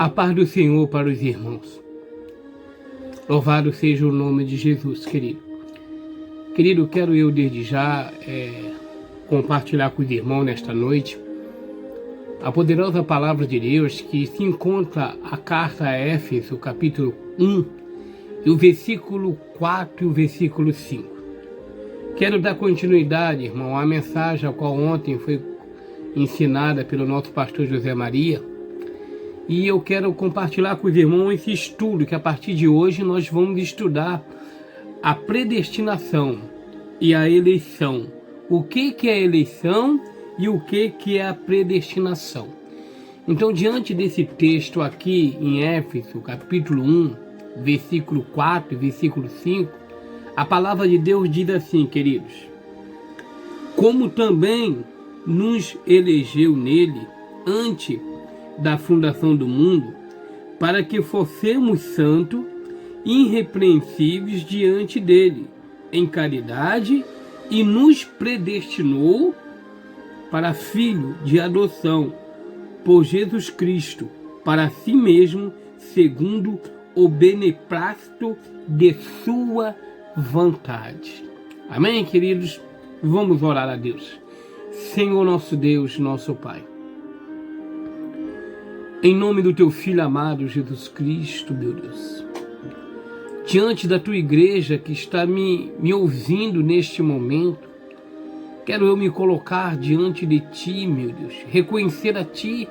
A paz do Senhor para os irmãos. Louvado seja o nome de Jesus, querido. Querido, quero eu desde já compartilhar com os irmãos nesta noite a poderosa palavra de Deus que se encontra a carta a Éfeso, capítulo 1, e o versículo 4 e o versículo 5. Quero dar continuidade, irmão, à mensagem a qual ontem foi ensinada pelo nosso pastor José Maria. E eu quero compartilhar com os irmãos esse estudo, que a partir de hoje nós vamos estudar a predestinação e a eleição. O que é a eleição e o que é a predestinação. Então, diante desse texto aqui em Éfeso, capítulo 1, versículo 4 e versículo 5, a palavra de Deus diz assim, queridos: como também nos elegeu nele antes da fundação do mundo, para que fossemos santos e irrepreensíveis diante dele, em caridade, e nos predestinou para filho de adoção, por Jesus Cristo, para si mesmo, segundo o beneplácito de sua vontade. Amém, queridos? Vamos orar a Deus. Senhor nosso Deus, nosso Pai, em nome do teu Filho amado Jesus Cristo, meu Deus, diante da tua igreja que está me ouvindo neste momento, quero eu me colocar diante de ti, meu Deus, reconhecer a ti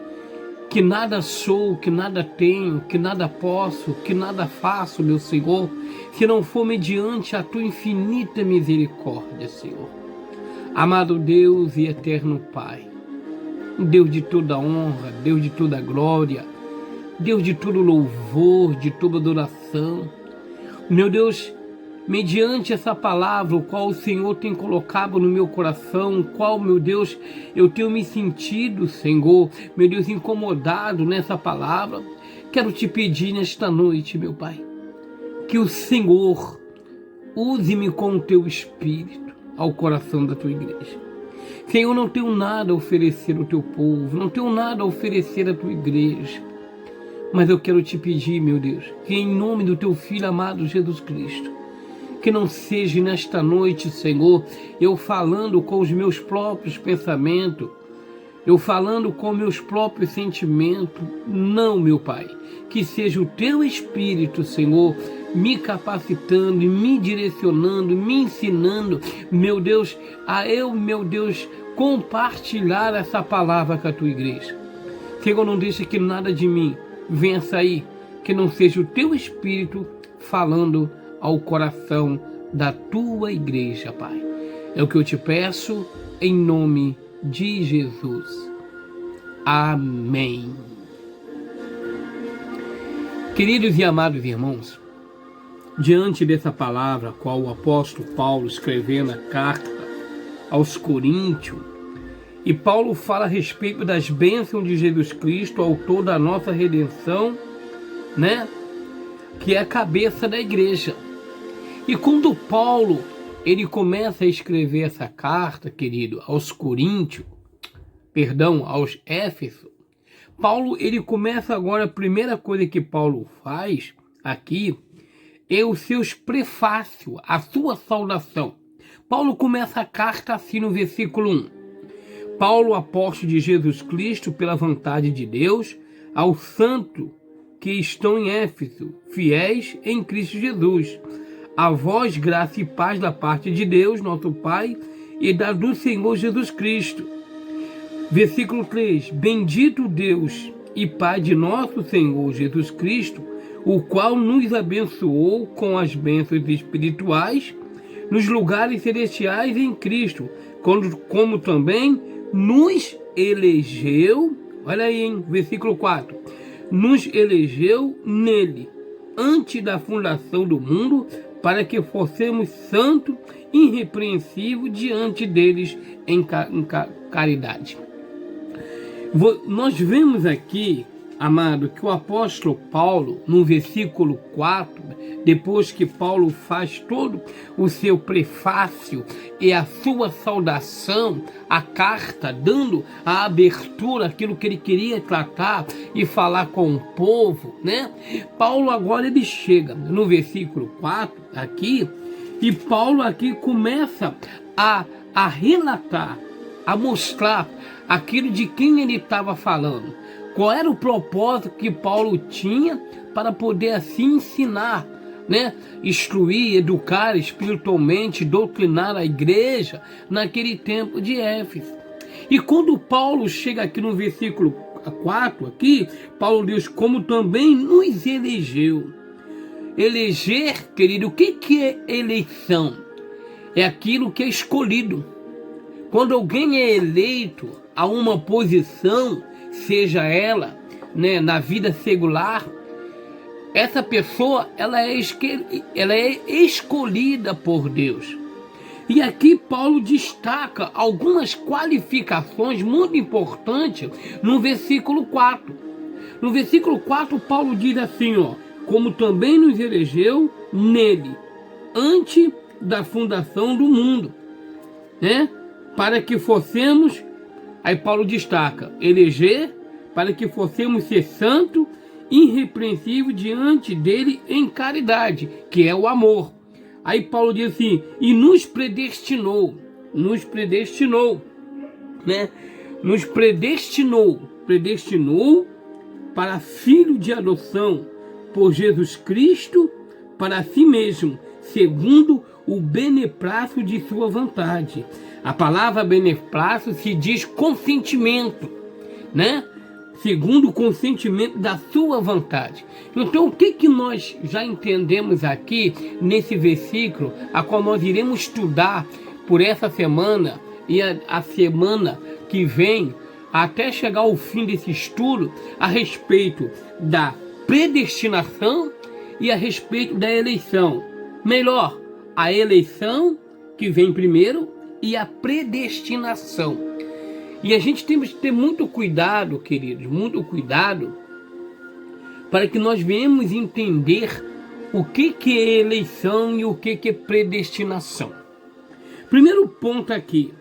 que nada sou, que nada tenho, que nada posso, que nada faço, meu Senhor, se não for mediante a tua infinita misericórdia, Senhor. Amado Deus e eterno Pai, Deus de toda honra, Deus de toda glória, Deus de todo louvor, de toda adoração. Meu Deus, mediante essa palavra, o qual o Senhor tem colocado no meu coração, o qual, meu Deus, eu tenho me sentido, Senhor, meu Deus, incomodado nessa palavra, quero te pedir nesta noite, meu Pai, que o Senhor use-me com o teu Espírito ao coração da tua igreja. Senhor, não tenho nada a oferecer ao teu povo, não tenho nada a oferecer à tua igreja, mas eu quero te pedir, meu Deus, que em nome do teu Filho amado Jesus Cristo, que não seja nesta noite, Senhor, eu falando com os meus próprios pensamentos, eu falando com meus próprios sentimentos, não, meu Pai, que seja o teu Espírito, Senhor, me capacitando, me direcionando, me ensinando, meu Deus, a eu, meu Deus, compartilhar essa palavra com a tua igreja. Senhor, não deixe que nada de mim venha sair, que não seja o teu Espírito falando ao coração da tua igreja, Pai. É o que eu te peço em nome de Jesus. Amém. Queridos e amados irmãos, diante dessa palavra, a qual o apóstolo Paulo escreveu na carta aos Coríntios, e Paulo fala a respeito das bênçãos de Jesus Cristo, autor da nossa redenção, né? Que é a cabeça da igreja. E quando Paulo, ele começa a escrever essa carta, querido, aos Coríntios, aos Éfesos, Paulo, ele começa agora, a primeira coisa que Paulo faz aqui, é os seus prefácios, a sua saudação. Paulo começa a carta assim no versículo 1. Paulo, apóstolo de Jesus Cristo, pela vontade de Deus, aos santos que estão em Éfeso, fiéis em Cristo Jesus. A vós, graça e paz da parte de Deus, nosso Pai, e da do Senhor Jesus Cristo. Versículo 3. Bendito Deus e Pai de nosso Senhor Jesus Cristo, o qual nos abençoou com as bênçãos espirituais nos lugares celestiais em Cristo, como também nos elegeu, olha aí, hein, versículo 4, nos elegeu nele, antes da fundação do mundo, para que fossemos santos e irrepreensíveis diante deles em caridade. Nós vemos aqui amado, que o apóstolo Paulo, no versículo 4, depois que Paulo faz todo o seu prefácio e a sua saudação à carta, dando a abertura àquilo que ele queria tratar e falar com o povo, né? Paulo agora ele chega no versículo 4 aqui, e Paulo aqui começa a relatar, a mostrar aquilo de quem ele estava falando. Qual era o propósito que Paulo tinha para poder assim ensinar, né? Instruir, educar espiritualmente, doutrinar a igreja naquele tempo de Éfeso. E quando Paulo chega aqui no versículo 4, aqui, Paulo diz, como também nos elegeu. Eleger, querido, o que é eleição? É aquilo que é escolhido. Quando alguém é eleito a uma posição, seja ela, né, na vida secular, essa pessoa ela é escolhida por Deus. E aqui Paulo destaca algumas qualificações muito importantes no versículo 4. No versículo 4, Paulo diz assim, ó, como também nos elegeu nele, antes da fundação do mundo, né? Para que fossemos, aí Paulo destaca, eleger, para que fossemos ser santo, irrepreensível diante dele em caridade, que é o amor. Aí Paulo diz assim, e nos predestinou, né? Nos predestinou para filho de adoção por Jesus Cristo, para si mesmo, segundo o beneplácito de sua vontade. A palavra beneplácito se diz consentimento, né? Segundo o consentimento da sua vontade. Então, o que nós já entendemos aqui nesse versículo, a qual nós iremos estudar por essa semana e a semana que vem, até chegar ao fim desse estudo, a respeito da predestinação e a respeito da eleição. Melhor, a eleição que vem primeiro e a predestinação. E a gente tem que ter muito cuidado, queridos, muito cuidado, para que nós venhamos entender o que é eleição e o que é predestinação. Primeiro ponto aqui,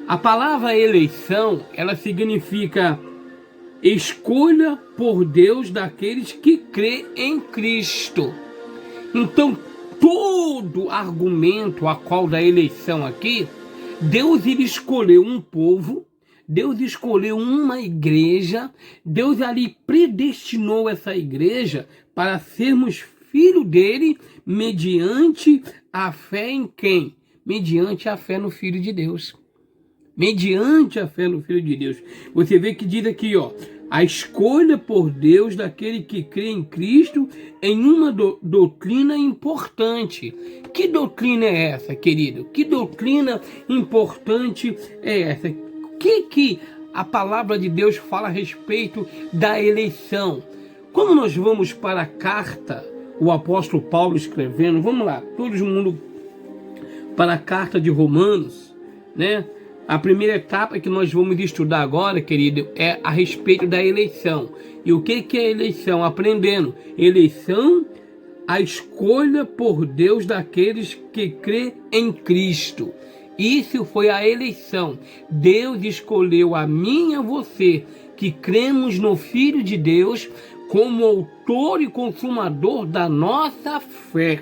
a palavra eleição, ela significa escolha por Deus daqueles que crê em Cristo. Então, todo argumento a qual da eleição aqui, Deus ele escolheu um povo, Deus escolheu uma igreja, Deus ali predestinou essa igreja para sermos filho dele mediante a fé em quem? Mediante a fé no Filho de Deus. Mediante a fé no Filho de Deus. Você vê que diz aqui, ó, a escolha por Deus daquele que crê em Cristo em uma doutrina importante. Que doutrina é essa, querido? Que doutrina importante é essa? O que a palavra de Deus fala a respeito da eleição? Quando nós vamos para a carta, o apóstolo Paulo escrevendo, vamos lá, todo mundo para a carta de Romanos, né? A primeira etapa que nós vamos estudar agora, querido, é a respeito da eleição. E o que é eleição? Aprendendo. Eleição, a escolha por Deus daqueles que crê em Cristo. Isso foi a eleição. Deus escolheu a mim e a você, que cremos no Filho de Deus, como autor e consumador da nossa fé.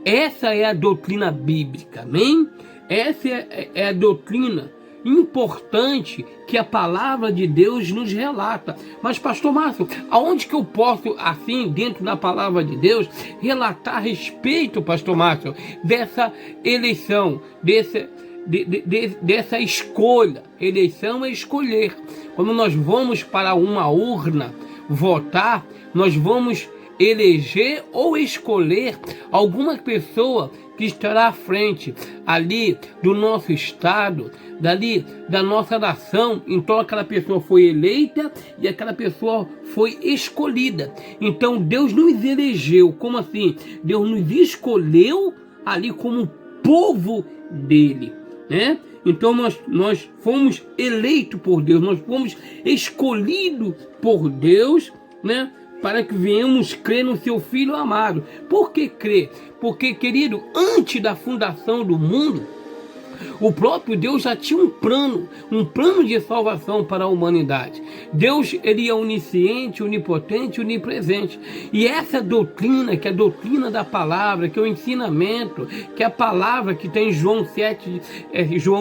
Essa é a doutrina bíblica, amém? Essa é a doutrina importante que a palavra de Deus nos relata. Mas, pastor Márcio, aonde que eu posso, assim, dentro da palavra de Deus, relatar a respeito, pastor Márcio, dessa eleição, dessa escolha? Eleição é escolher. Quando nós vamos para uma urna votar, nós vamos eleger ou escolher alguma pessoa que estará à frente ali do nosso estado, dali da nossa nação. Então aquela pessoa foi eleita e aquela pessoa foi escolhida. Então Deus nos elegeu. Como assim? Deus nos escolheu ali como povo dele, né? Então nós fomos eleitos por Deus, nós fomos escolhidos por Deus né? Para que venhamos crer no seu Filho amado. Por que crer? Porque, querido, antes da fundação do mundo, o próprio Deus já tinha um plano de salvação para a humanidade. Deus, ele é onisciente, onipotente, onipresente. E essa doutrina, que é a doutrina da palavra, que é o ensinamento, que é a palavra que tem em João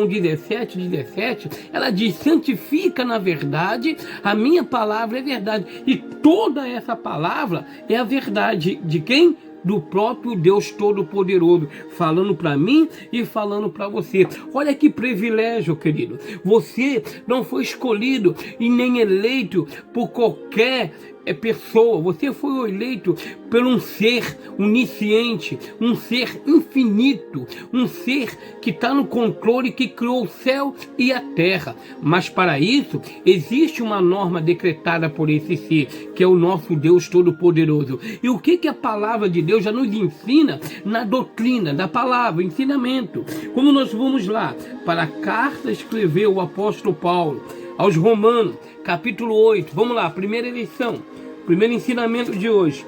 17, ela diz: santifica na verdade, a minha palavra é verdade. E toda essa palavra é a verdade de quem? Do próprio Deus Todo-Poderoso, falando para mim e falando para você. Olha que privilégio, querido. Você não foi escolhido e nem eleito por qualquer pessoa. Você foi eleito por um ser onisciente, um ser infinito, um ser que está no controle, que criou o céu e a terra. Mas para isso existe uma norma decretada por esse ser, que é o nosso Deus Todo-Poderoso. E o que a palavra de Deus já nos ensina na doutrina da palavra, ensinamento? Como nós vamos lá para a carta escreveu o apóstolo Paulo aos Romanos, capítulo 8. Vamos lá, primeira lição, primeiro ensinamento de hoje.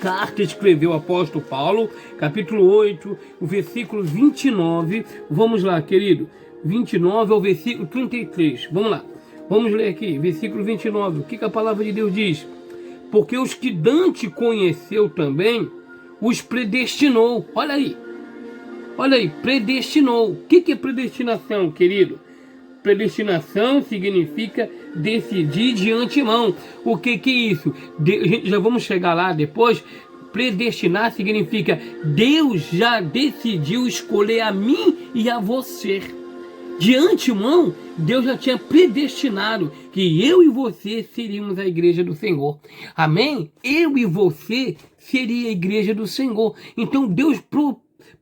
Carta escreveu o apóstolo Paulo, capítulo 8, o versículo 29. Vamos lá, querido. 29 ao versículo 33. Vamos lá. Vamos ler aqui, versículo 29. O que a palavra de Deus diz? Porque os que Dante conheceu também, os predestinou. Olha aí, predestinou. O que é predestinação, querido? Predestinação significa decidir de antemão. O que é isso? Já vamos chegar lá depois. Predestinar significa Deus já decidiu escolher a mim e a você. De antemão, Deus já tinha predestinado que eu e você seríamos a igreja do Senhor. Amém? Eu e você seria a igreja do Senhor. Então Deus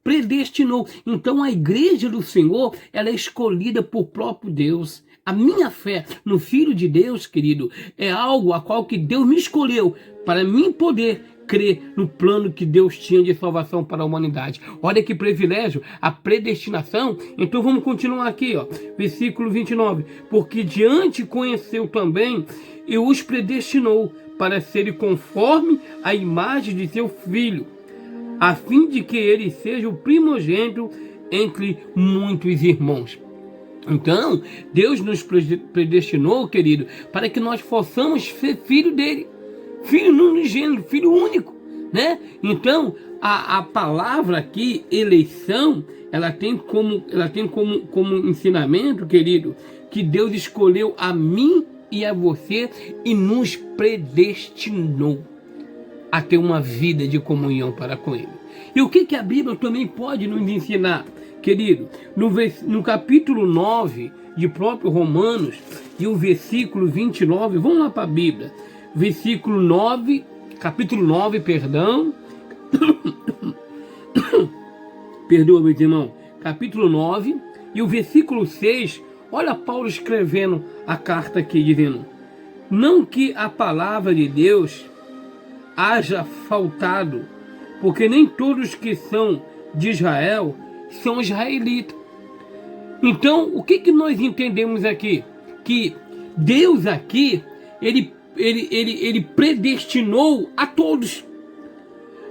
predestinou. Então a igreja do Senhor, ela é escolhida por próprio Deus. A minha fé no Filho de Deus, querido, é algo a qual que Deus me escolheu para mim poder crer no plano que Deus tinha de salvação para a humanidade. Olha que privilégio, a predestinação. Então vamos continuar aqui, ó, versículo 29. Porque diante conheceu também e os predestinou para serem conforme a imagem de seu Filho, a fim de que ele seja o primogênito entre muitos irmãos. Então, Deus nos predestinou, querido, para que nós possamos ser filho dele. Filho unigênito, filho único, né? Então, a palavra aqui, eleição, ela tem como ensinamento, querido, que Deus escolheu a mim e a você e nos predestinou a ter uma vida de comunhão para com Ele. E o que a Bíblia também pode nos ensinar, querido? No capítulo 9 de próprio Romanos e o versículo 29, vamos lá para a Bíblia. Versículo 9, capítulo 9, perdão. Perdoa, meu irmão. Capítulo 9 e o versículo 6, olha Paulo escrevendo a carta aqui, dizendo: não que a palavra de Deus haja faltado, porque nem todos que são de Israel são israelitas. Então, o que nós entendemos aqui? Que Deus aqui, ele predestinou a todos.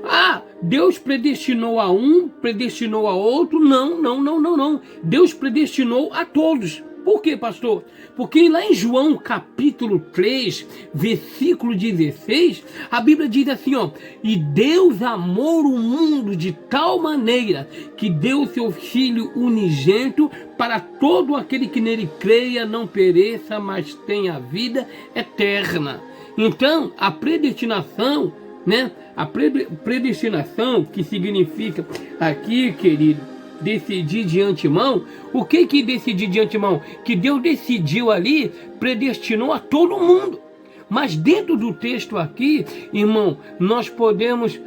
Ah, Deus predestinou a um, predestinou a outro. Não. Deus predestinou a todos. Por quê, pastor? Porque lá em João capítulo 3, versículo 16, a Bíblia diz assim, ó: e Deus amou o mundo de tal maneira que deu seu Filho unigênito para todo aquele que nele creia não pereça, mas tenha vida eterna. Então, a predestinação, né? A predestinação, que significa aqui, querido, decidir de antemão. O que decidir de antemão? Que Deus decidiu ali, predestinou a todo mundo. Mas dentro do texto aqui, irmão, nós podemos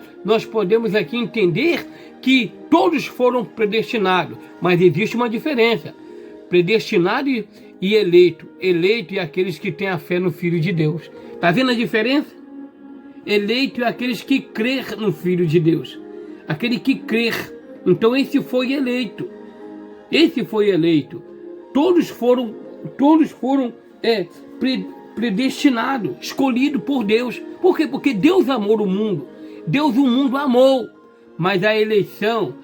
aqui entender que todos foram predestinados, mas existe uma diferença: predestinado e eleito. Eleito é aqueles que têm a fé no Filho de Deus. Está vendo a diferença? Eleito é aqueles que crê no Filho de Deus, aquele que crê. Então esse foi eleito. Todos foram predestinado, escolhido por Deus. Por quê? Porque Deus amou o mundo. Deus o mundo amou. Mas a eleição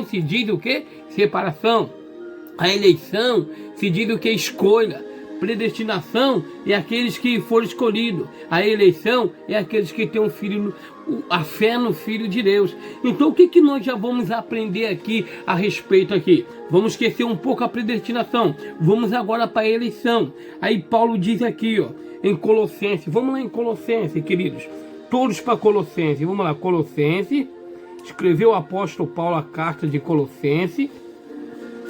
se diz o quê? Separação. A eleição se diz o quê? Escolha. Predestinação é aqueles que foram escolhidos. A eleição é aqueles que têm a fé no Filho de Deus. Então o que nós já vamos aprender aqui a respeito aqui? Vamos esquecer um pouco a predestinação. Vamos agora para a eleição. Aí Paulo diz aqui, ó, em Colossenses. Vamos lá em Colossenses, queridos. Todos para Colossenses. Vamos lá, Colossenses. Escreveu o apóstolo Paulo a carta de Colossenses.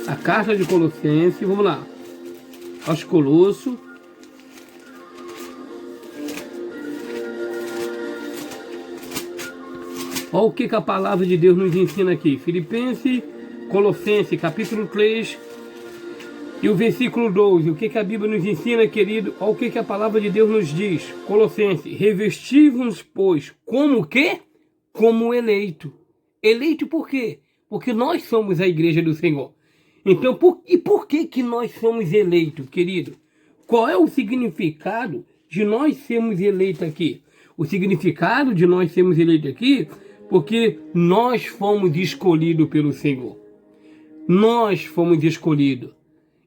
A carta de Colossenses. Vamos lá. Aos Colossos. Olha o que a palavra de Deus nos ensina aqui. Filipenses, Colossenses, capítulo 3 e o versículo 12. O que a Bíblia nos ensina, querido? Olha o que a palavra de Deus nos diz. Colossenses, revestivos, pois, como o quê? Como eleito. Eleito por quê? Porque nós somos a igreja do Senhor. Então, por que nós somos eleitos, querido? Qual é o significado de nós sermos eleitos aqui? O significado de nós sermos eleitos aqui, porque nós fomos escolhidos pelo Senhor. Nós fomos escolhidos.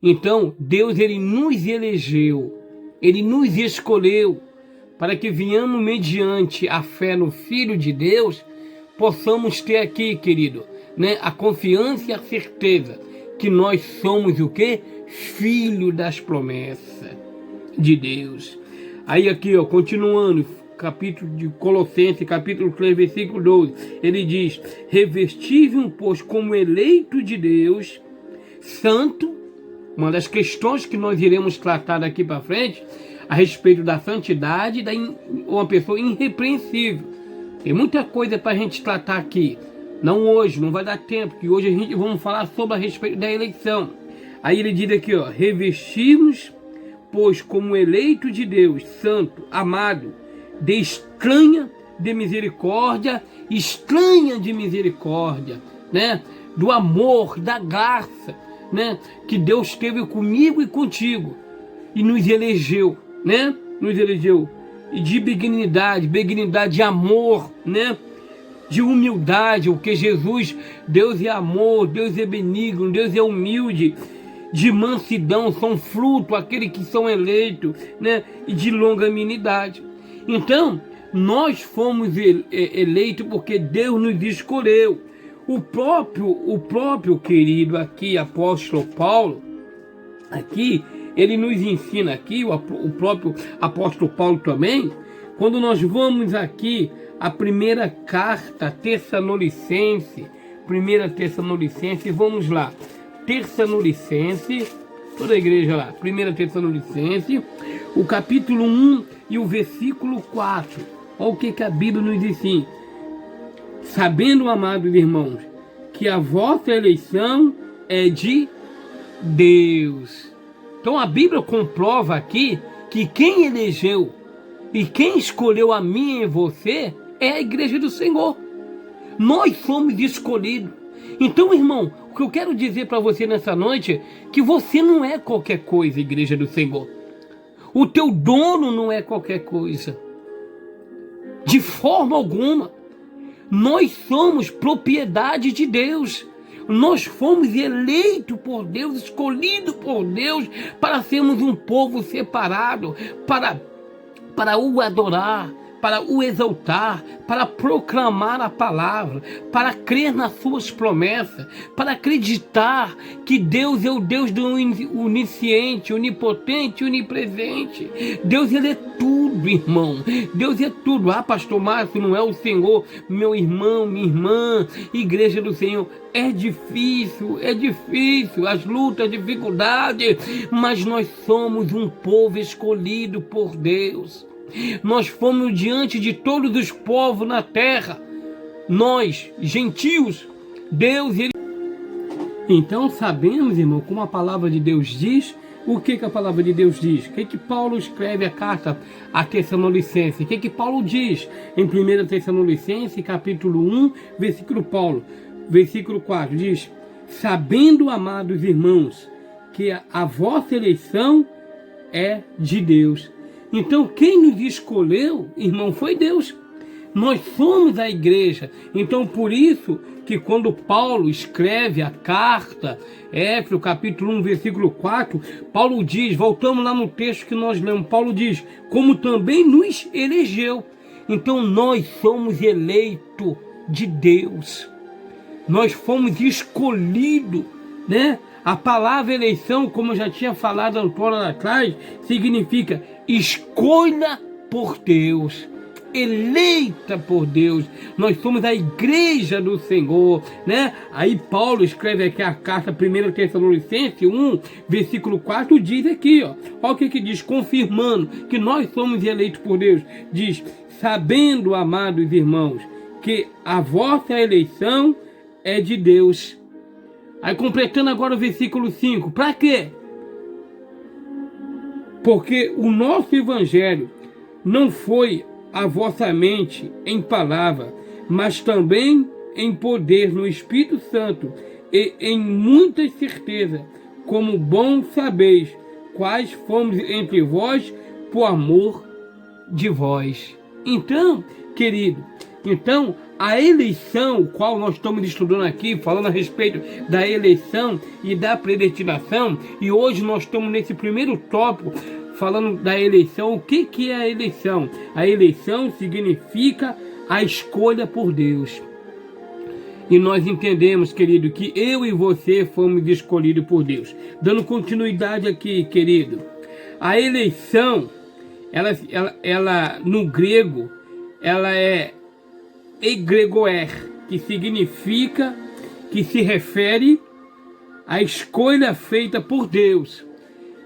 Então, Deus, Ele nos elegeu. Ele nos escolheu para que venhamos mediante a fé no Filho de Deus, possamos ter aqui, querido, né, a confiança e a certeza que nós somos o quê? Filho das promessas de Deus. Aí aqui, ó, continuando, capítulo de Colossenses, capítulo 3, versículo 12, ele diz: revestivem, pois, como eleito de Deus, santo. Uma das questões que nós iremos tratar daqui para frente, a respeito da santidade, uma pessoa irrepreensível. Tem muita coisa para a gente tratar aqui. Não hoje, não vai dar tempo, que hoje a gente vamos falar sobre a respeito da eleição. Aí ele diz aqui, ó, revestimos, pois, como eleito de Deus, santo, amado, de estranha de misericórdia, né? Do amor, da graça, né? Que Deus teve comigo e contigo e nos elegeu, né? Nos elegeu. E de benignidade de amor, né? De humildade, o que Jesus, Deus é amor, Deus é benigno, Deus é humilde, de mansidão, são fruto aqueles que são eleitos, né? E de longanimidade. Então, nós fomos eleitos porque Deus nos escolheu. O próprio querido aqui, apóstolo Paulo, aqui, ele nos ensina aqui, o próprio apóstolo Paulo também, quando nós vamos aqui, a primeira carta Tessalonicense, vamos lá, Tessalonicense, toda a igreja lá, 1 Tessalonicense, o capítulo 1 e o versículo 4, olha o que a Bíblia nos diz assim: sabendo, amados irmãos, que a vossa eleição é de Deus. Então a Bíblia comprova aqui que quem elegeu e quem escolheu a mim e você é a igreja do Senhor. Nós somos escolhidos. Então, irmão, o que eu quero dizer para você nessa noite é que você não é qualquer coisa, igreja do Senhor. O teu dono não é qualquer coisa. De forma alguma. Nós somos propriedade de Deus. Nós fomos eleitos por Deus, escolhidos por Deus para sermos um povo separado, para o adorar, para o exaltar, para proclamar a palavra, para crer nas suas promessas, para acreditar que Deus é o Deus do onisciente, onipotente, onipresente. Deus, Ele é tudo, irmão. Deus é tudo. Ah, pastor Márcio, não é o Senhor, meu irmão, minha irmã, igreja do Senhor. É difícil, as lutas, dificuldades, mas nós somos um povo escolhido por Deus. Nós fomos diante de todos os povos na terra, nós, gentios, Deus, Ele... Então sabemos, irmão, como a palavra de Deus diz. O que a palavra de Deus diz? O que Paulo escreve a carta a Tessalonicenses? O que Paulo diz em 1 Tessalonicenses, capítulo 1, versículo 4, diz: sabendo, amados irmãos, que a vossa eleição é de Deus. Então quem nos escolheu, irmão, foi Deus. Nós somos a igreja. Então por isso que quando Paulo escreve a carta, Éfeso capítulo 1, versículo 4, Paulo diz, voltamos lá no texto que nós lemos, Paulo diz, como também nos elegeu. Então nós somos eleitos de Deus. Nós fomos escolhidos, né? A palavra eleição, como eu já tinha falado lá atrás, significa escolha por Deus, eleita por Deus. Nós somos a igreja do Senhor, né? Aí Paulo escreve aqui a carta 1 Tessalonicenses 1, versículo 4, diz aqui, ó. Olha o que diz, confirmando que nós somos eleitos por Deus. Diz, sabendo, amados irmãos, que a vossa eleição é de Deus. Aí completando agora o versículo 5, para quê? Porque o nosso evangelho não foi a vossa mente em palavra, mas também em poder no Espírito Santo e em muita certeza, como bom sabeis, quais fomos entre vós por amor de vós. Então, querido, a eleição, o qual nós estamos estudando aqui, falando a respeito da eleição e da predestinação, e hoje nós estamos nesse primeiro tópico, falando da eleição. O que é a eleição? A eleição significa a escolha por Deus. E nós entendemos, querido, que eu e você fomos escolhidos por Deus. Dando continuidade aqui, querido. A eleição, ela no grego, ela é egregoer, que significa, que se refere à escolha feita por Deus.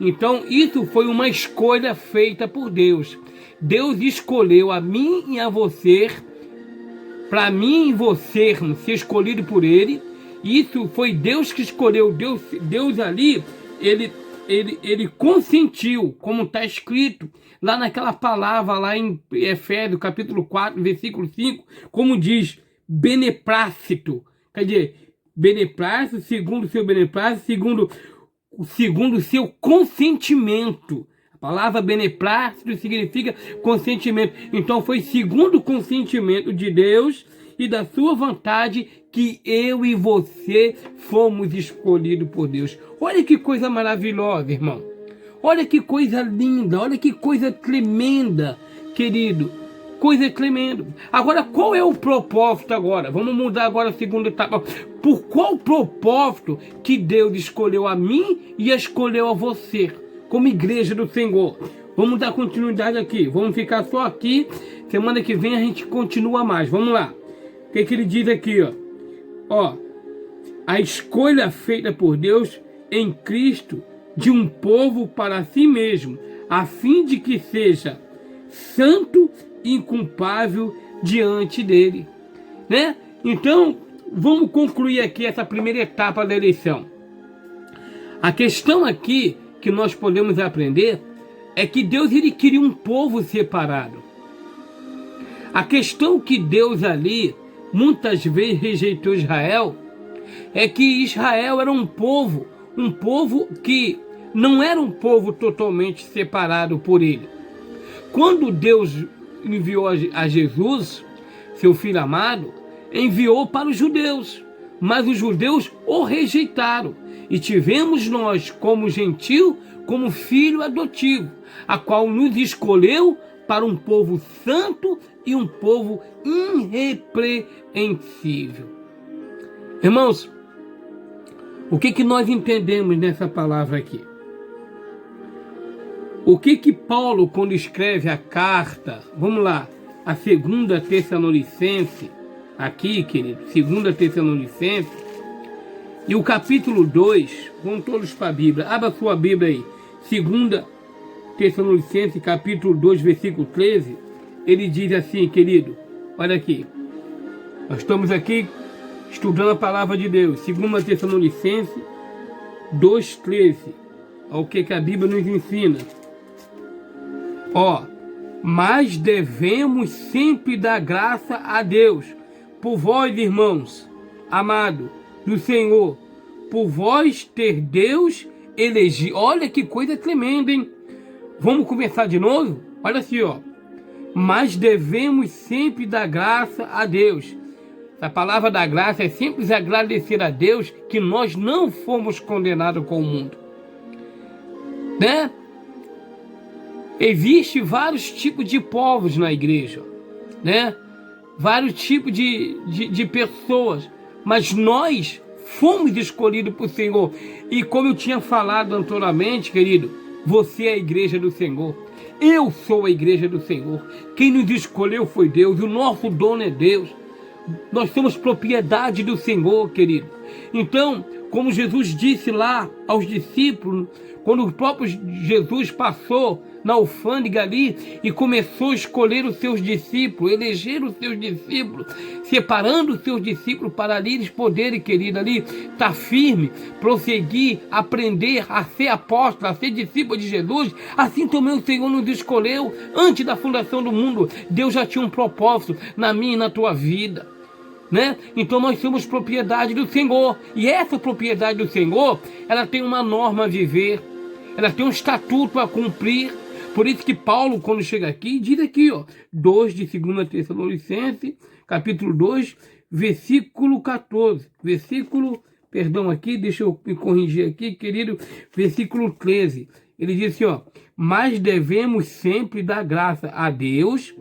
Então, isso foi uma escolha feita por Deus. Deus escolheu a mim e a você, para mim e você ser escolhido por Ele. Isso foi Deus que escolheu. Deus ali, ele consentiu, como está escrito lá naquela palavra, lá em Efésios capítulo 4, versículo 5, como diz, beneplácito. Quer dizer, beneplácito, segundo o seu beneplácito, segundo o seu consentimento. A palavra beneplácito significa consentimento. Então foi segundo o consentimento de Deus e da sua vontade que eu e você fomos escolhidos por Deus. Olha que coisa maravilhosa, irmão. Olha que coisa linda, olha que coisa tremenda, querido. Coisa tremenda. Agora, qual é o propósito agora? Vamos mudar agora a segunda etapa. Por qual propósito que Deus escolheu a mim e escolheu a você, como igreja do Senhor? Vamos dar continuidade aqui. Vamos ficar só aqui. Semana que vem a gente continua mais. Vamos lá. O que ele diz aqui, ó? Ó, a escolha feita por Deus em Cristo de um povo para si mesmo, a fim de que seja santo e inculpável diante dele, né? Então, vamos concluir aqui essa primeira etapa da eleição. A questão aqui que nós podemos aprender é que Deus ele queria um povo separado. A questão que Deus ali muitas vezes rejeitou Israel é que Israel era um povo que não era um povo totalmente separado por ele. Quando Deus enviou a Jesus, seu filho amado, enviou para os judeus, mas os judeus o rejeitaram, e tivemos nós como gentil, como filho adotivo, a qual nos escolheu para um povo santo e um povo irrepreensível. Irmãos, o que nós entendemos nessa palavra aqui? O que Paulo, quando escreve a carta, vamos lá, a 2 Tessalonicenses, aqui, querido, 2 Tessalonicenses, e o capítulo 2, vamos todos para a Bíblia, abra sua Bíblia aí, 2 Tessalonicenses, capítulo 2, versículo 13, ele diz assim, querido, olha aqui, nós estamos aqui estudando a palavra de Deus, 2 Tessalonicenses 2,13, o que a Bíblia nos ensina. Ó, mas devemos sempre dar graça a Deus, por vós, irmãos, amado do Senhor, por vós ter Deus elegido. Olha que coisa tremenda, hein? Vamos começar de novo? Olha assim, ó. Mas devemos sempre dar graça a Deus. A palavra da graça é sempre agradecer a Deus que nós não fomos condenados com o mundo, né? Existem vários tipos de povos na igreja, né? Vários tipos de pessoas, mas nós fomos escolhidos por Senhor. E como eu tinha falado anteriormente, querido, você é a igreja do Senhor. Eu sou a igreja do Senhor. Quem nos escolheu foi Deus. O nosso dono é Deus. Nós somos propriedade do Senhor, querido. Então, como Jesus disse lá aos discípulos, quando o próprio Jesus passou na alfândega ali e começou a escolher os seus discípulos, eleger os seus discípulos, separando os seus discípulos para ali eles poderem, querido, ali estar firme, prosseguir, aprender a ser apóstolo, a ser discípulo de Jesus. Assim também o Senhor nos escolheu antes da fundação do mundo. Deus já tinha um propósito na minha e na tua vida, né? Então nós somos propriedade do Senhor, e essa propriedade do Senhor, ela tem uma norma a viver, ela tem um estatuto a cumprir. Por isso que Paulo, quando chega aqui, diz aqui, ó, 2 de 2 Tessalonicenses, capítulo 2, versículo 14, aqui, deixa eu me corrigir aqui, querido, versículo 13, ele diz assim, ó, mas devemos sempre dar graça a Deus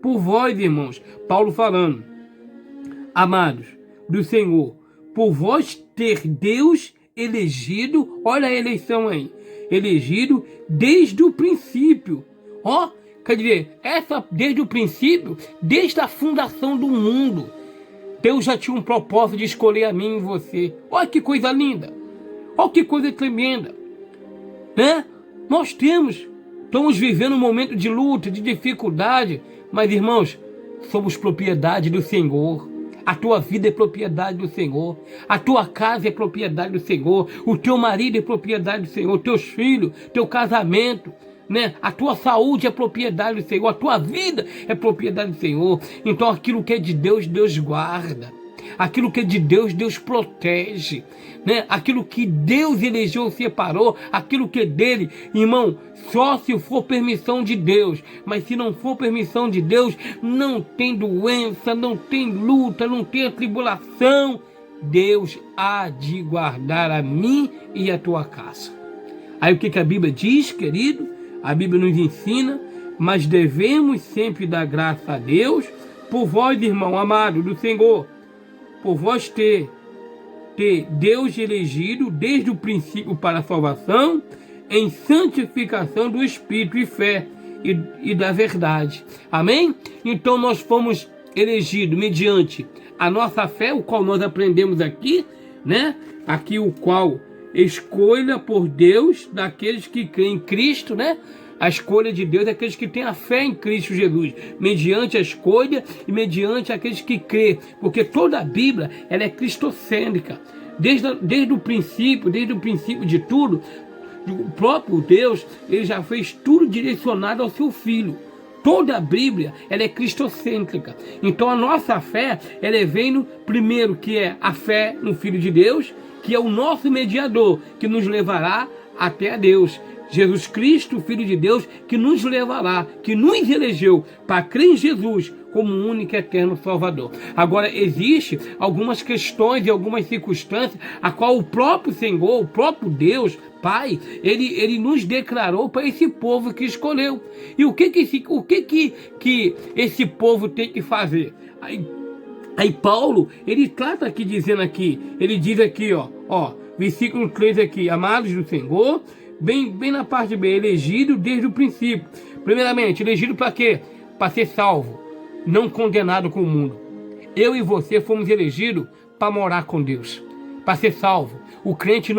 por vós, irmãos, Paulo falando, amados do Senhor, por vós ter Deus elegido, olha a eleição aí, elegido desde o princípio. Ó, quer dizer, desde o princípio, desde a fundação do mundo, Deus já tinha um propósito de escolher a mim e você. Olha que coisa linda, olha que coisa tremenda, né? Nós estamos vivendo um momento de luta, de dificuldade, mas irmãos, somos propriedade do Senhor. A tua vida é propriedade do Senhor. A tua casa é propriedade do Senhor. O teu marido é propriedade do Senhor. Teus filhos, teu casamento, né? A tua saúde é propriedade do Senhor. A tua vida é propriedade do Senhor. Então aquilo que é de Deus, Deus guarda. Aquilo que é de Deus, Deus protege, né? Aquilo que Deus elegeu, separou, aquilo que é dele, irmão, só se for permissão de Deus. Mas se não for permissão de Deus, não tem doença, não tem luta, não tem tribulação. Deus há de guardar a mim e a tua casa. Aí o que a Bíblia diz, querido? A Bíblia nos ensina, mas devemos sempre dar graça a Deus por vós, irmão amado do Senhor, por vós ter Deus elegido desde o princípio para a salvação, em santificação do Espírito e fé e da verdade. Amém? Então nós fomos elegidos mediante a nossa fé, o qual nós aprendemos aqui, né? Aqui o qual escolha por Deus daqueles que creem em Cristo, né? A escolha de Deus é aqueles que têm a fé em Cristo Jesus, mediante a escolha e mediante aqueles que crêem, porque toda a Bíblia ela é cristocêntrica, desde o princípio de tudo, o próprio Deus ele já fez tudo direcionado ao seu Filho. Toda a Bíblia ela é cristocêntrica. Então a nossa fé ela vem no primeiro, que é a fé no Filho de Deus, que é o nosso mediador, que nos levará até a Deus. Jesus Cristo, Filho de Deus, que nos levará, que nos elegeu para crer em Jesus como o único e eterno Salvador. Agora, existe algumas questões e algumas circunstâncias a qual o próprio Senhor, o próprio Deus, Pai, ele nos declarou para esse povo que escolheu. E o que esse povo tem que fazer? Aí Paulo, ele trata aqui, dizendo aqui, ele diz aqui, ó, versículo 3 aqui, amados do Senhor, bem na parte B, elegido desde o princípio. Primeiramente, elegido para quê? Para ser salvo, não condenado com o mundo. Eu e você fomos elegidos para morar com Deus, para ser salvo. O crente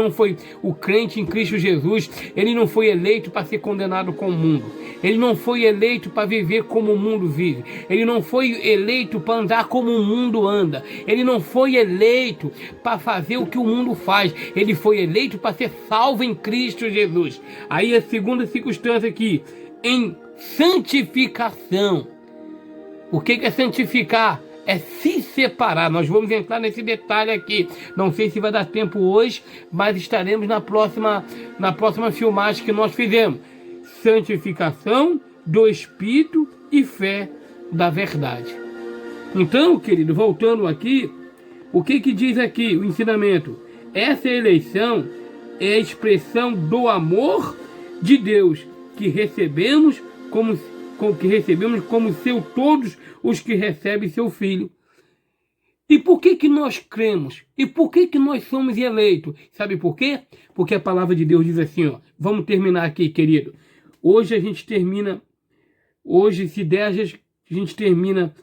em Cristo Jesus, ele não foi eleito para ser condenado com o mundo. Ele não foi eleito para viver como o mundo vive. Ele não foi eleito para andar como o mundo anda. Ele não foi eleito para fazer o que o mundo faz. Ele foi eleito para ser salvo em Cristo Jesus. Aí a segunda circunstância aqui, em santificação. O que é santificar? É se separar. Nós vamos entrar nesse detalhe aqui. Não sei se vai dar tempo hoje, mas estaremos na próxima filmagem que nós fizemos. Santificação do Espírito e fé da verdade. Então, querido, voltando aqui, o que diz aqui o ensinamento? Essa eleição é a expressão do amor de Deus que recebemos como seu todos os que recebem seu Filho. E por que nós cremos? E por que nós somos eleitos? Sabe por quê? Porque a palavra de Deus diz assim, ó. Vamos terminar aqui, querido. Hoje a gente termina. Hoje, se der, a gente termina.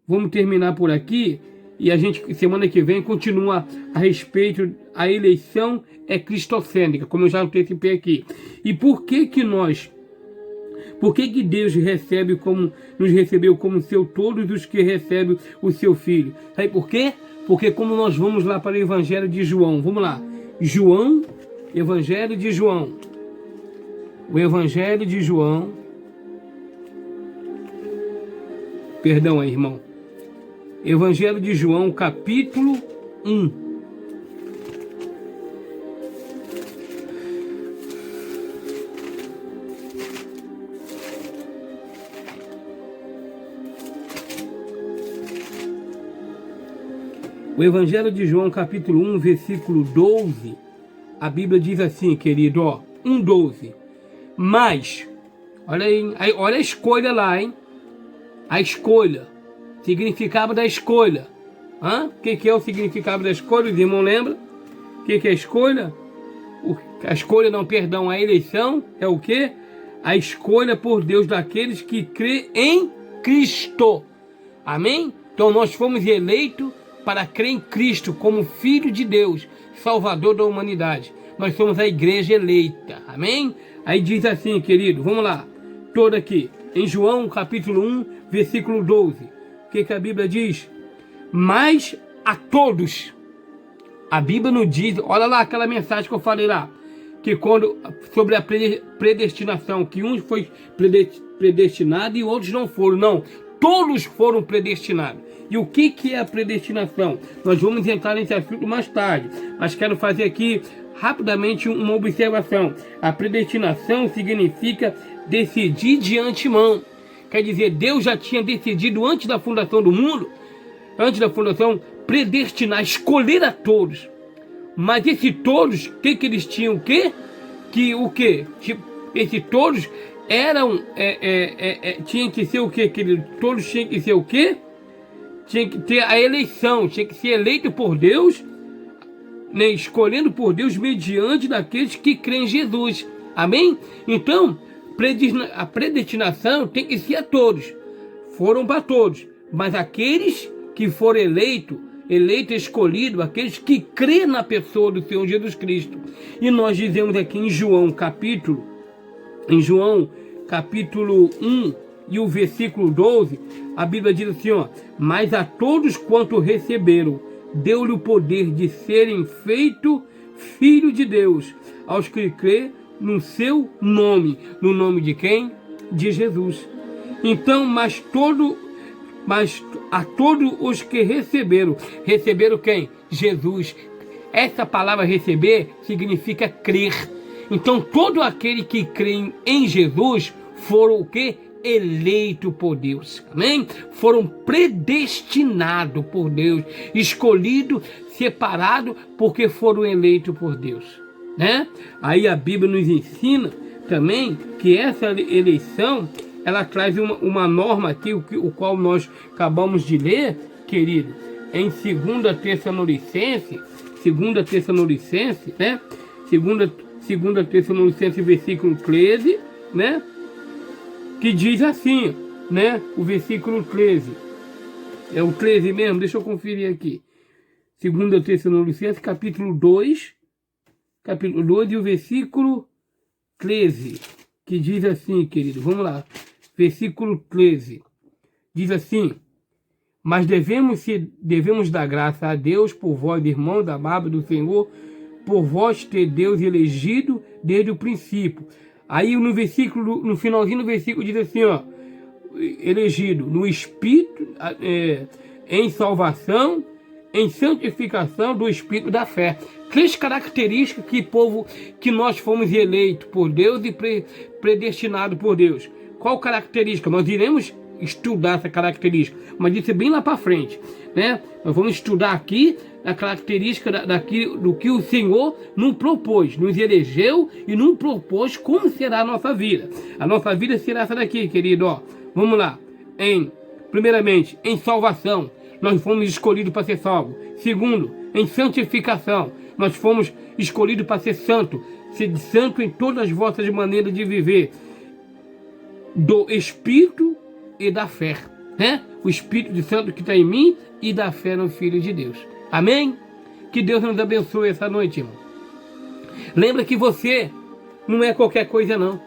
Vamos terminar por aqui. E a gente, semana que vem, continua a respeito. A eleição é cristocêntrica, como eu já antecipei aqui. E por que Deus nos recebeu como seu todos os que recebem o seu Filho? Sabe por quê? Porque como nós vamos lá para o Evangelho de João, vamos lá. João, Evangelho de João. O Evangelho de João. Perdão aí, irmão. Evangelho de João, capítulo 1. O Evangelho de João, capítulo 1, versículo 12, a Bíblia diz assim, querido, ó, 1:12. Mas, olha aí, olha a escolha lá, hein? A escolha, significado da escolha. O que é o significado da escolha? Os irmãos lembram? O que é a escolha? A escolha, não, perdão, a eleição é o quê? A escolha por Deus daqueles que crê em Cristo. Amém? Então nós fomos eleitos para crer em Cristo como Filho de Deus, Salvador da humanidade. Nós somos a igreja eleita, amém? Aí diz assim, querido, vamos lá, todo aqui, em João capítulo 1, versículo 12, o que a Bíblia diz? Mas a todos, a Bíblia não diz, olha lá aquela mensagem que eu falei lá, que quando, sobre a predestinação, que uns foi predestinado e outros não foram, não, todos foram predestinados. E o que é a predestinação? Nós vamos entrar nesse assunto mais tarde, mas quero fazer aqui rapidamente uma observação. A predestinação significa decidir de antemão. Quer dizer, Deus já tinha decidido antes da fundação do mundo, antes da fundação, predestinar, escolher a todos. Mas esses todos, o que eles tinham? O quê? Esses todos eram, tinha que ser o quê? Todos tinham que ser o quê? Tinha que ter a eleição, tinha que ser eleito por Deus, né, escolhendo por Deus mediante daqueles que creem em Jesus. Amém? Então, a predestinação tem que ser a todos. Foram para todos. Mas aqueles que foram eleitos, escolhidos, aqueles que crêem na pessoa do Senhor Jesus Cristo. E nós dizemos aqui em João capítulo 1 e o versículo 12, a Bíblia diz assim, ó, mas a todos quanto receberam, deu-lhe o poder de serem feitos filhos de Deus, aos que crê no seu nome. No nome de quem? De Jesus. Então, mas a todos os que receberam quem? Jesus. Essa palavra receber significa crer. Então, todo aquele que crê em Jesus foram o quê? Eleito por Deus, amém? Foram predestinados por Deus, escolhidos, separados, porque foram eleitos por Deus, né? Aí a Bíblia nos ensina também que essa eleição, ela traz uma norma aqui, o qual nós acabamos de ler, querido, em 2 Tessalonicenses, né? 2 Tessalonicenses, versículo 13, né? Que diz assim, né? O versículo 13. É o 13 mesmo? Deixa eu conferir aqui. 2 Tessalonicenses, capítulo 2 e o versículo 13. Que diz assim, querido. Vamos lá. Versículo 13. Diz assim: mas devemos dar graça a Deus por vós, irmãos, amados do Senhor, por vós ter Deus elegido desde o princípio. Aí no finalzinho do versículo diz assim, ó, elegido no Espírito, em salvação, em santificação do Espírito da fé. 3 características que nós fomos eleitos por Deus e predestinados por Deus. Qual característica? Nós iremos estudar essa característica, mas isso é bem lá para frente, né? Nós vamos estudar aqui a característica do que o Senhor nos propôs, nos elegeu e nos propôs como será a nossa vida. A nossa vida será essa daqui, querido, ó. Vamos lá. Primeiramente, em salvação, nós fomos escolhidos para ser salvos. Segundo, em santificação, nós fomos escolhidos para ser santo. Ser santo em todas as vossas maneiras de viver, do Espírito e da fé, né? O Espírito de Santo que está em mim e da fé no Filho de Deus. Amém? Que Deus nos abençoe essa noite, irmão. Lembra que você não é qualquer coisa, não.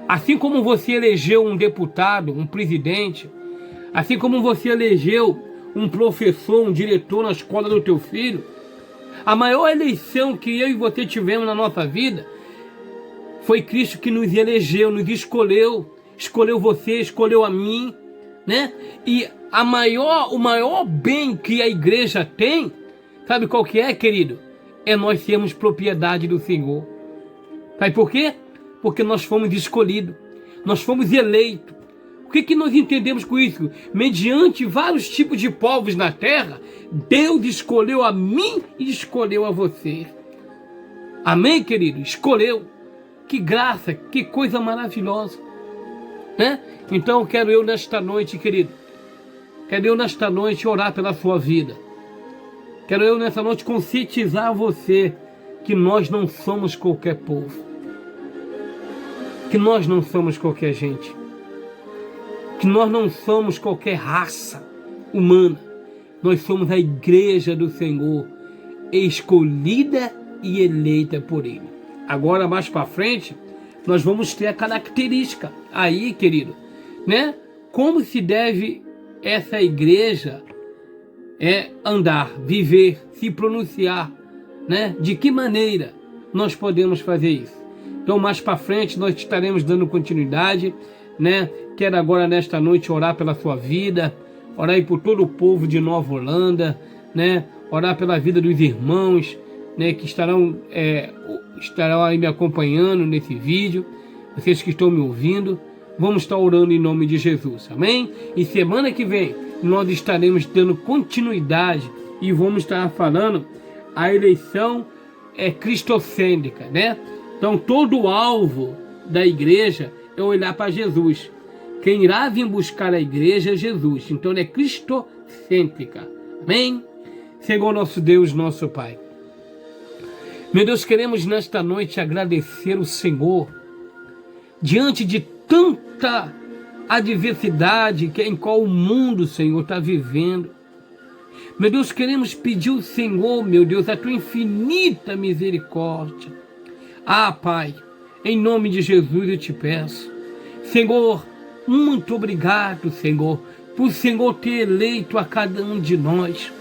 Assim como você elegeu um deputado, um presidente, assim como você elegeu um professor, um diretor na escola do teu filho, a maior eleição que eu e você tivemos na nossa vida foi Cristo que nos elegeu, nos escolheu você, escolheu a mim, né? E o maior bem que a igreja tem, sabe qual que é, querido? É nós sermos propriedade do Senhor. Sabe por quê? Porque nós fomos escolhidos, nós fomos eleitos. O que nós entendemos com isso? Mediante vários tipos de povos na terra, Deus escolheu a mim e escolheu a você. Amém, querido? Escolheu. Que graça, que coisa maravilhosa, né? Então quero eu nesta noite, querido, quero eu nesta noite orar pela sua vida. Quero eu nesta noite conscientizar você que nós não somos qualquer povo, que nós não somos qualquer gente, que nós não somos qualquer raça humana. Nós somos a igreja do Senhor, escolhida e eleita por Ele. Agora, mais para frente, nós vamos ter a característica aí, querido, né? Como se deve essa igreja andar, viver, se pronunciar, né? De que maneira nós podemos fazer isso? Então, mais para frente, nós estaremos dando continuidade, né? Quero agora, nesta noite, orar pela sua vida, orar aí por todo o povo de Nova Holanda, né? Orar pela vida dos irmãos, né? Que estarão aí me acompanhando nesse vídeo, vocês que estão me ouvindo. Vamos estar orando em nome de Jesus, amém? E semana que vem nós estaremos dando continuidade e vamos estar falando a eleição cristocêntrica, né? Então todo o alvo da igreja é olhar para Jesus. Quem irá vir buscar a igreja é Jesus. Então ela é cristocêntrica, amém? Senhor nosso Deus, nosso Pai, meu Deus, queremos nesta noite agradecer o Senhor diante de tanta adversidade em qual o mundo, Senhor, está vivendo. Meu Deus, queremos pedir ao Senhor, meu Deus, a tua infinita misericórdia. Ah, Pai, em nome de Jesus eu te peço, Senhor, muito obrigado, Senhor, por Senhor ter eleito a cada um de nós,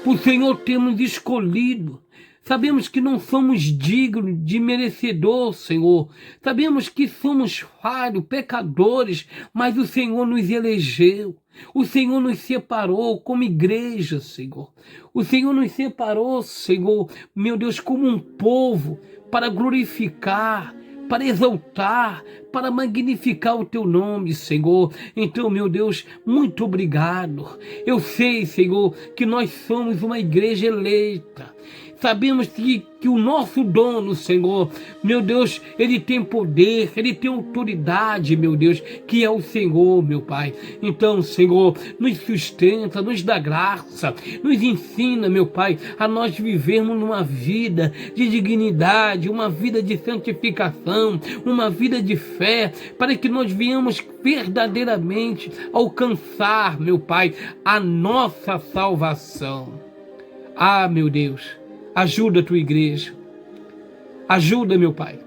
por Senhor termos escolhido. Sabemos que não somos dignos de merecedor, Senhor. Sabemos que somos falhos, pecadores, mas o Senhor nos elegeu. O Senhor nos separou como igreja, Senhor. O Senhor nos separou, Senhor, meu Deus, como um povo para glorificar, para exaltar, para magnificar o teu nome, Senhor. Então, meu Deus, muito obrigado. Eu sei, Senhor, que nós somos uma igreja eleita. Sabemos que o nosso dono, Senhor, meu Deus, Ele tem poder, Ele tem autoridade, meu Deus, que é o Senhor, meu Pai. Então, Senhor, nos sustenta, nos dá graça, nos ensina, meu Pai, a nós vivermos numa vida de dignidade, uma vida de santificação, uma vida de fé, para que nós venhamos verdadeiramente alcançar, meu Pai, a nossa salvação. Ah, meu Deus, ajuda a tua igreja, ajuda, meu Pai,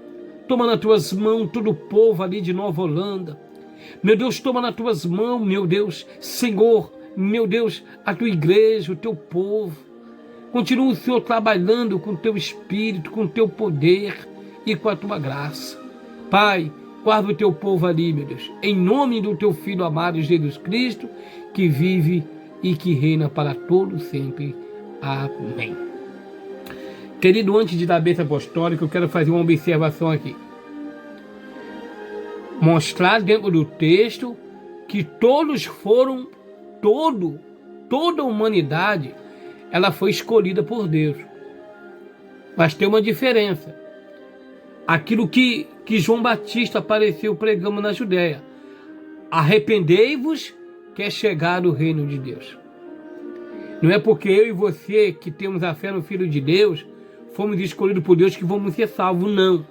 toma nas tuas mãos todo o povo ali de Nova Holanda, meu Deus, toma nas tuas mãos, meu Deus, Senhor, meu Deus, a tua igreja, o teu povo, continua o Senhor trabalhando com o teu espírito, com o teu poder e com a tua graça. Pai, guarda o teu povo ali, meu Deus, em nome do teu Filho amado Jesus Cristo, que vive e que reina para todo sempre. Amém. Querido, antes de dar a bênção apostólica, eu quero fazer uma observação aqui. mostrar dentro do texto que todos foram, toda a humanidade, ela foi escolhida por Deus. Mas tem uma diferença. Aquilo que João Batista apareceu pregando na Judéia. Arrependei-vos, que é chegar o reino de Deus. Não é porque eu e você, que temos a fé no Filho de Deus, fomos escolhidos por Deus que vamos ser salvos, não.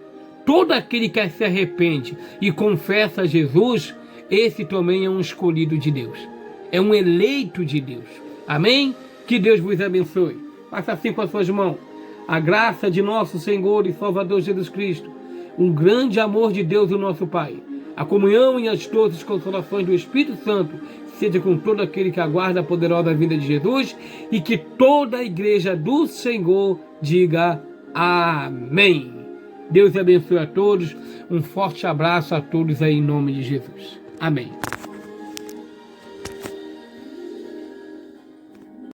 Todo aquele que se arrepende e confessa a Jesus, esse também é um escolhido de Deus. É um eleito de Deus. Amém? Que Deus vos abençoe. Faça assim com as suas mãos. A graça de nosso Senhor e Salvador Jesus Cristo, um grande amor de Deus, o nosso Pai, a comunhão e as doces consolações do Espírito Santo, seja com todo aquele que aguarda a poderosa vinda de Jesus, e que toda a igreja do Senhor diga amém. Deus abençoe a todos, um forte abraço a todos aí em nome de Jesus. Amém.